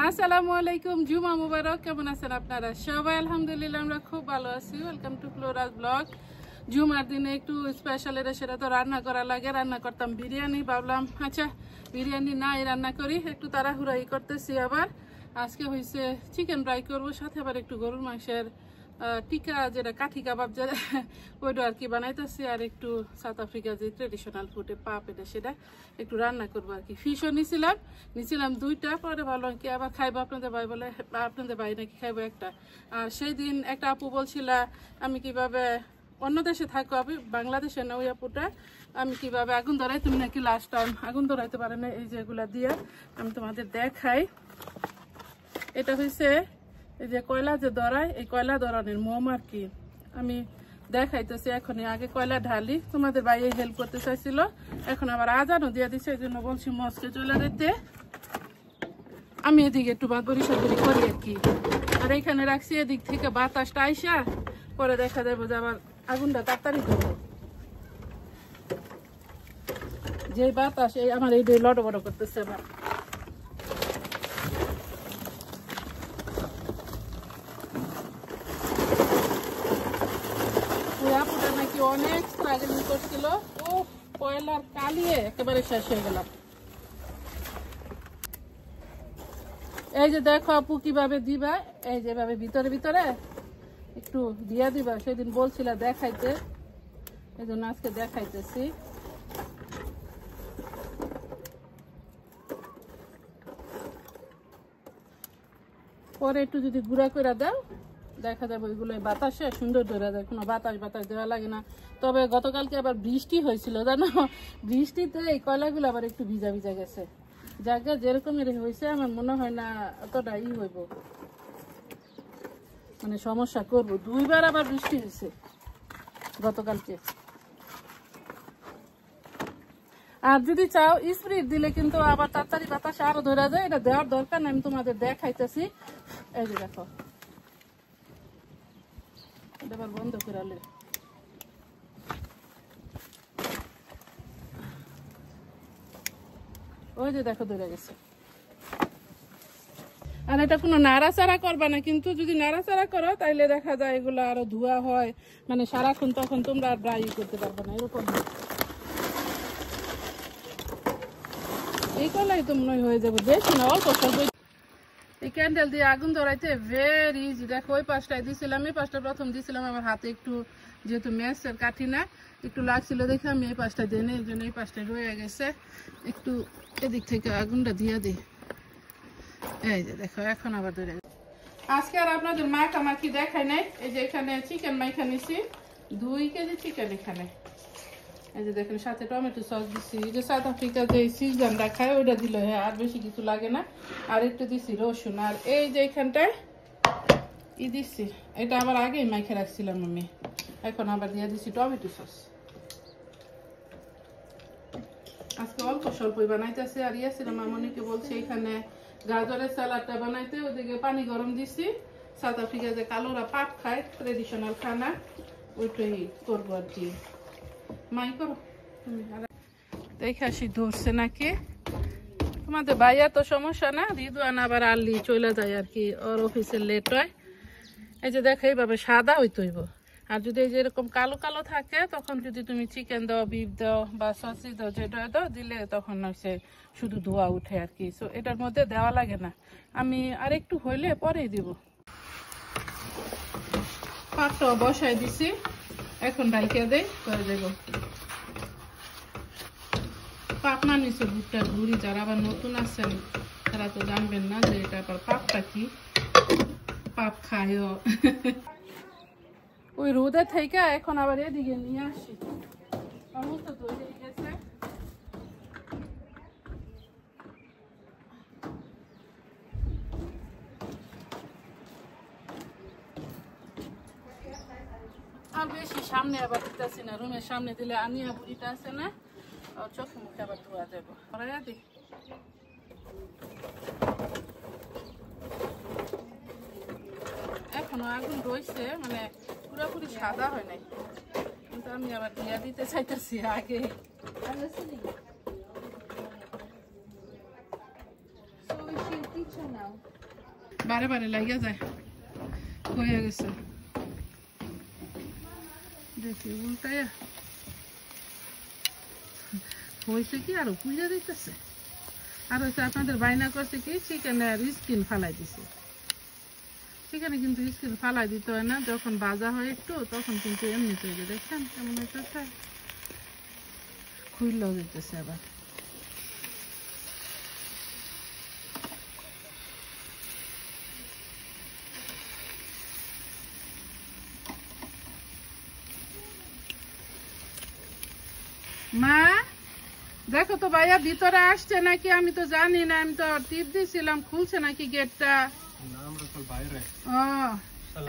আসসালামু আলাইকুম, জুমা মুবারক। কেমন আছেন আপনারা সবাই? আলহামদুলিল্লাহ আমরা খুব ভালো আছি। Welcome to Flora's blog. জুমার দিনে একটু স্পেশাল, এটা সেটা তো রান্না করা লাগে। রান্না করতাম বিরিয়ানি, ভাবলাম আচ্ছা বিরিয়ানি নাই রান্না করি, একটু তাড়াহুড়াই করতেছি। আবার আজকে হয়েছে চিকেন ফ্রাই করবো, সাথে আবার একটু গরুর মাংসের টিকা, যেটা কাঠি কাবাব যেটা, ওইটা আর কি বানাইতেছি। আর একটু সাউথ আফ্রিকার যে ট্রেডিশনাল ফুডে পাপ, এটা সেটা একটু রান্না করবো আর কি। ফিশও নিছিলাম 2টা, পরে ভাবলাম কি আবার খাইবো, আপনাদের ভাই বলে আপনাদের ভাই নাকি খাইবো একটা। আর সেই দিন একটা আপু বলছিল আমি কিভাবে অন্য দেশে থাকো, আমি বাংলাদেশে না, ওই আপুটা আমি কিভাবে আগুন ধরাই, তুমি নাকি লাস্ট টাইম আগুন ধরাইতে পারে না। এই যে এগুলা দিয়ে আমি তোমাদের দেখাই। এটা হয়েছে এই যে কয়লা যে ধরায়, এই কয়লা ধরানোর মোম আর কি আমি দেখাইতেছি। এখনই আগে কয়লা ঢালি, তোমাদের বাইরে হেল্প করতে চাইছিল, এখন আবার আজানও দিয়ে দিচ্ছে, এই জন্য বলছি মস্কে চলে যেতে। আমি এদিকে একটু বরিশাল করি আর কি। আর এইখানে রাখছি, এদিক থেকে বাতাসটা আইসা পরে দেখা যাবে যে আবার আগুনটা তাড়াতাড়ি ধরবো। যে বাতাস এই আমার এই লড় বড় করতেছে আবার। আপুটা নাকি অনেক স্ট্রাগলিং করছিল, ও কয়লার কালিয়ে একেবারে শেষ হয়ে গেলাম। এই যে দেখো আপু কিভাবে দিবা, এই যেভাবে ভিতরে ভিতরে একটু দিয়া দিবা। সেদিন বলছিল দেখাইতে, এই জন্য আজকে দেখাইতেছি। পরে একটু যদি গুঁড়া করে দাও, দেখা যাবে ওইগুলো বাতাসে সুন্দর ধরে যায়, কোনো বাতাস দেওয়া লাগে না। তবে গতকালকে আবার বৃষ্টি হয়েছিল জানো, বৃষ্টিতে এই কয়লাগুলো আবার একটু ভিজা ভিজা গেছে। জায়গা যেরকমের হয়েছে আমার মনে হয় না অতটা হইব, মানে সমস্যা করব। 2বার আবার বৃষ্টি হয়েছে গতকালকে। আর যদি চাও স্প্রিট দিলে কিন্তু আবার তাড়াতাড়ি বাতাস আরো ধরা যায়, এটা দেওয়ার দরকার না, আমি তোমাদের দেখাইতেছি। এই যে দেখো, এটা আবার বন্ধ করে আলে। ওই যে দেখো ধরে গেছে। আর এটা কোনো নাড়াচাড়া করবা না, কিন্তু যদি নাড়াচাড়া করো তাইলে দেখা যায় এগুলো আরো ধোয়া হয়, মানে সারাক্ষণ তখন তোমরা আর ড্রাই করতে পারবে না, এরকম। এই কলাই তো মনে হয়ে যাবে, বেশি না অল্প স্বল্প। এই ক্যান্ডেল দিয়ে আগুন ধরাইতে ভেরি ইজি। দেখো ওই পাশটায় দিছিলাম, এই পাশটা প্রথম দিছিলাম, আমার হাতে একটু যেহেতু ম্যাচের কাঠি না একটু লাগছিল দেখে আমি এই পাশটা দিই না, এই জন্য এই পাশটায় রয়ে গেছে। একটু এদিক থেকে আগুনটা দিয়ে দিই। এই যে দেখো এখন আবার ধরে গেছে। আজকে আর আপনাদের মাখামাখি দেখাই নাই। এই যে এখানে চিকেন মাইখা নিছি 2 কেজি চিকেন। এখানে এই যে দেখেন সাথে টমেটো সস দিচ্ছি, এই যে সাউথ আফ্রিকার যে সিজনটা খায় ওইটা দিল, হ্যাঁ আর বেশি কিছু লাগে না। আর একটু দিচ্ছি রসুন, আর এই যে এখানটায় দিচ্ছি, এটা আবার আগেই মাইখা রাখছিলাম আমি, এখন আবার দিয়ে দিচ্ছি টমেটো সস। আজকে অল্প স্বল্পই বানাইতেছি। আর ইয়াছিলাম মামনিকে বলছি এখানে গাজরের স্যালাডটা বানাইতে, ওদিকে পানি গরম দিচ্ছি। সাউথ আফ্রিকার যে কালোরা পাপ খায়, ট্রেডিশনাল খানা, ওইটাই করবো আর কি। মাই করো দেখে আসি ধরছে নাকি। তোমাদের ভাইয়া তো সমস্যা না, রিদওয়ান আবার আর্লি চলে যায় আর কি, ওর অফিসে লেট হয়। এই যে দেখো এইভাবে সাদা হইতে হইব। আর যদি এই যে এরকম কালো কালো থাকে, তখন যদি তুমি চিকেন দাও, বিফ দাও বা সসেজ দাও, যেটা দাও দিলে তখন হচ্ছে শুধু ধোয়া উঠে আর কি। সো এটার মধ্যে দেওয়া লাগে না, আমি আর একটু হইলে পরেই দিব। পাকটা বসাই দিছি, এখন ঢাইকে দেই, করে দেবো। পাপ না নিচে ভুট্টার গুঁড়ি, যারা আবার নতুন আছেন তারা তো জানবেন না যে এটা আবার পাপটা কি, পাপ খায়ও। ওই রোদে থেকে এখন আবার এদিকে নিয়ে আসি, সমস্ত তৈরি হয়ে গেছে। আর বেশি সামনে আবার দিতেছি না, রুমের সামনে দিলে আনিয়া বুড়িটা আছে না, চোখে মুখে আবার ধোয়া যাবো। এখনো আগুন রয়েছে, মানে পুরোপুরি সাদা হয় নাই, কিন্তু আমি আবার দিয়া দিতে চাইতেছি আগে। বারে বারে লাগিয়ে যায় হয়ে গেছে দেখি উল্টায়া হয়েছে কি আরো পুজো দিতেছে আর হচ্ছে আপনাদের বাইনা করছে কি চিকেনের স্কিন ফালাই দিছে চিকেনে কিন্তু স্কিন ফালাই দিতে হয় না যখন ভাজা হয় একটু তখন কিন্তু এমনি তৈরি দেখছেন কেমন হইতেছে খুললেও দিতেছে আবার মা দেখো তো ভাইয়া ভিতরে আসছে নাকি আমি তো জানি না আমি তো টিপ দিয়েছিলাম খুলছে নাকি গেটটা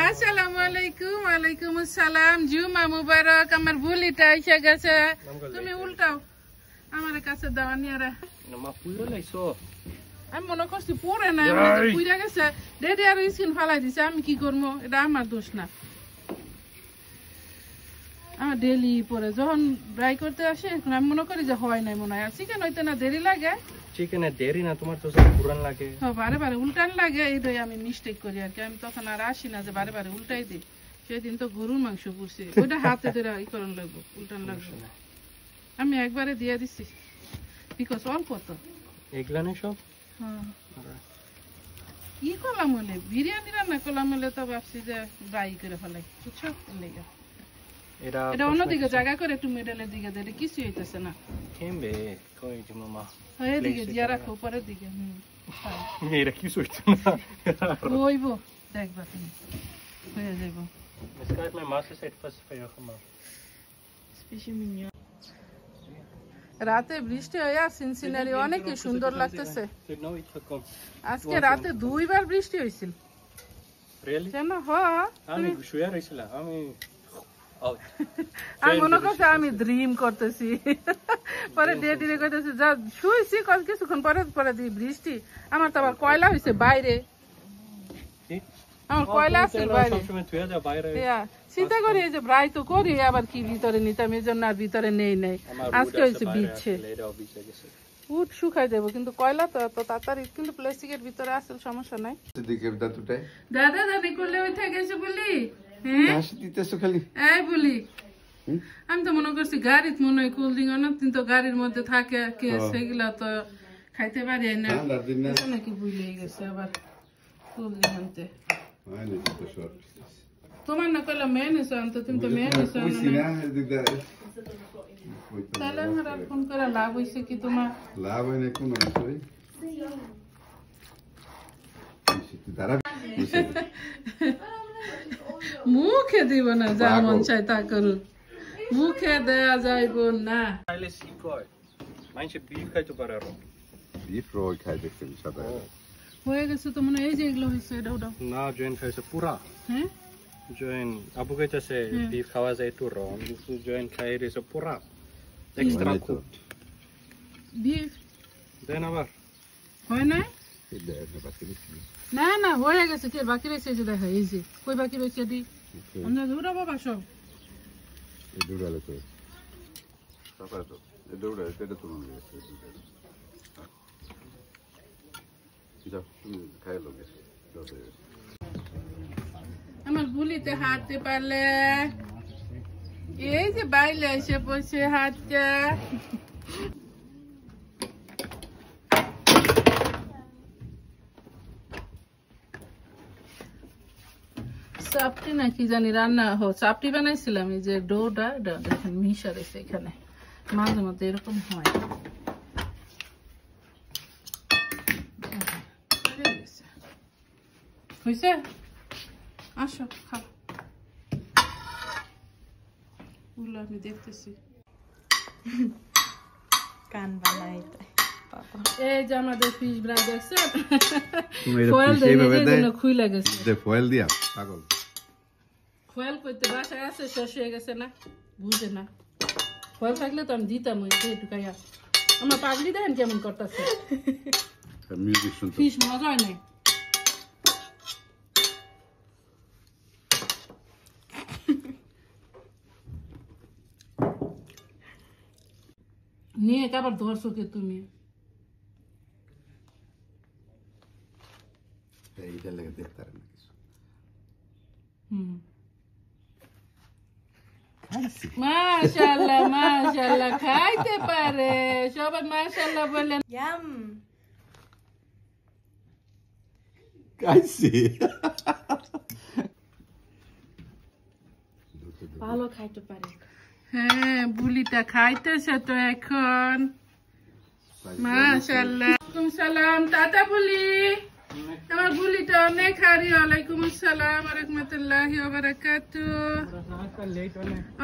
আসসালামু আলাইকুম ওয়ালাইকুম আসসালাম জুমা মুবারক আমার বুলিটা এসে গেছে তুমি উল্টাও আমার কাছে দাও নিয়ে আমি মনে করছি পরে না পুইরা গেছে ডেডি আর স্কিন ফালাই দিছে আমি কি করবো এটা আমার দোষ না আমার ডেলি পরে যখন ড্রাই করতে আসে এখন আমি মনে করি যে হয় নাই মনে হয় আর চিকেন হইতে না দেরি লাগে চিকেনে দেরি না তোমার তো সব পুরান লাগে বারে বারে উল্টান লাগে এইটাই আমি মিস্টেক করি আর কি আমি তখন আর আসি না যে বারে বারে উল্টাই দিই সেদিন তো গরুর মাংস পুষছি ওইটা হাতে ধরে ই করন লাগবো উল্টান লাগবে আমি একবারে দিয়ে দিছি বিকজ অল্প তো এগুলা নেই সব ই করলাম হলে বিরিয়ানি রান্না করলাম হলে তো ভাবছি যে ড্রাই করে ফেলাই বুঝছো লেগে এটা অন্যদিকে জায়গা করে একটু মিডলের দিকে দিলে কিছু হইতেছে না কেমবে কই যে মামা এদিকে দিয়া রাখো পরের দিকে এটা কিছু হইছে না হইব দেখবা তুমি হয়ে যাইব Es gaat mijn master set vast voor jou gemaakt. রাতে বৃষ্টি হয়ে সিনসিনারি অনেক সুন্দর লাগতেছে আজকে রাতে দুইবার বৃষ্টি হয়েছিল জানো আমি শুয়ে রইছিলাম আমি মনে করছি আমি ড্রিম করতেছি পরে ডেডিরে কইতেছি যা শুইছি কিছুক্ষণ পরে পরে দিই বৃষ্টি আমার তো আবার কয়লা হয়েছে বাইরে আমার কয়লা আছে বাইরে চিন্তা করি যে ব্রাই তো করি আবার কি ভিতরে নিতাম এই জন্য আর ভিতরে নেই নাই আজকে হয়েছে বিচ্ছে উঠ শুকাই দেবো কিন্তু কয়লা তো এত তাড়াতাড়ি কিন্তু প্লাস্টিকের ভিতরে আসল সমস্যা নাই দাদা দাদি করলে উঠে গেছে বলি হ্যাঁ বলি আমি তো মনে করছি গাড়িত মনে হয় কোল্ড ড্রিঙ্ক অনেক দিন তো গাড়ির মধ্যে থাকে সেগুলা তো খাইতে পারি না নাকি ভুলে গেছে আবার কোল্ড ড্রিঙ্ক আনতে তোমার না কইলা মেয়নিজ আনতে তুমি তো মেয়নিজ আনো তাহলে আমার আর ফোন করে লাভ হইছে কি তোমার লাভ হয় না কোন মুখে দিব না যা মন চাই তা করু মুখে দেয়া যাইব না হয়ে গেছে তো মনে এই যে এগুলো হয়েছে এটা ওটা না জয়েন খাইছে পুরা হ্যাঁ জয়েন আবু কইতাছে বিফ খাওয়া যায় একটু রং কিন্তু জয়েন খাই রইছে পুরা এক্সট্রা কুক বিফ দেন আবার হয় না না না হয়ে গেছে কে বাকি রয়েছে যে দেখা এই যে কই বাকি রয়েছে দি আমরা দৌড়া বাবা সব এই দৌড়ালে তো সকালে তো এই দৌড়া এটা তো মনে গেছে যাও তুমি খাই লোকে আমার বুলিতে হাঁটতে পারলে এই যে বাইরে এসে বসে হাঁটতে চাপটি না কি জানি রান্না চাপটি বানাইছিলাম এই যে ডোটা দেখেন মিশা রয়েছে এখানে মাঝে মধ্যে এরকম হয় হয়েছে আসো খাও ওগুলো আমি দেখতেছি কান বানাই এই যে আমাদের ফিশ ব্রাই দেখছেন ফয়েল দিয়ে খুইলা গেছে ফয়েল দিয়া পাগল ফয়েল করতে বাসায় আছে শেষ হয়ে গেছে না বুঝে না ফয়েল থাকলে তো আমি দিতাম ওই ঢুকাইয়া আমার পাগলি দেখেন কেমন করতেছে ফিশ মজা হয় নাই নিয়ে আবার ধরছো কে তুমি এটার লাগে দেখতে পারে না কিছু খাইছি মাশাআল্লাহ মাশাআল্লাহ খাইতে পারে সবাই মাশাআল্লাহ বলেন Yum. খাইছি ভালো খাইতে পারে। হ্যাঁ বুলিটা খাইতেছে তো এখন মাশাআল্লাহ ওয়ালাইকুম সালাম টাটা বুলি আমার বুলিটা অনেক হারি ওয়ালাইকুম আসসালাম ওয়া রাহমাতুল্লাহি ওয়া বারাকাতুহু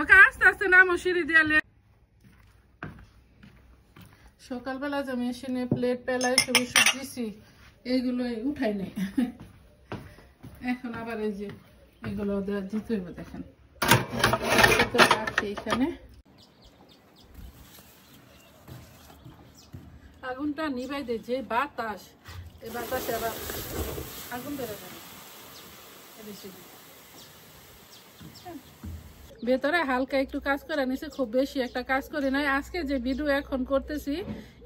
ওকে আস্তে আস্তে নামো সিঁড়ি দিয়ে সকালবেলা যে মেশিনে প্লেট পেলাই সব দিছি এইগুলো উঠাই নাই এখন আবার এই যে এগুলো দিতে হবে দেখেন এখানে আগুনটা নিভাই দে যে বাতাস এই বাতাসে আবার আগুন বেড়ে যাবে ভেতরে হালকা একটু কাজ করে নিছে খুব বেশি একটা কাজ করি নাই আজকে যে ভিডিও এখন করতেছি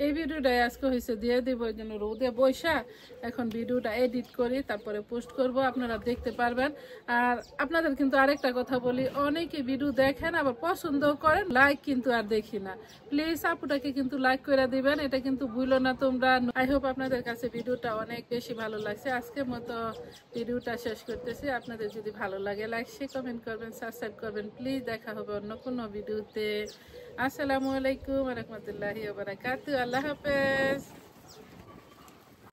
এই ভিডিওটাই আজকে হয়েছে দিয়ে দেবো ওই জন্য রোদে বৈশা এখন ভিডিওটা এডিট করি তারপরে পোস্ট করব আপনারা দেখতে পারবেন আর আপনাদের কিন্তু আরেকটা কথা বলি অনেকে ভিডিও দেখেন আবার পছন্দ করেন লাইক কিন্তু আর দেখি না প্লিজ আপুটাকে কিন্তু লাইক করে দিবেন এটা কিন্তু ভুলো না তোমরা আই হোপ আপনাদের কাছে ভিডিওটা অনেক বেশি ভালো লাগছে আজকের মতো ভিডিওটা শেষ করতেছি আপনাদের যদি ভালো লাগে লাইক শেয়ার কমেন্ট করবেন সাবস্ক্রাইব করবেন প্লিজ দেখা হবে অন্য কোনো ভিডিওতে আসসালামু আলাইকুম ওয়া রাহমাতুল্লাহি ওয়া বারাকাতুহু আল্লাহ হাফেজ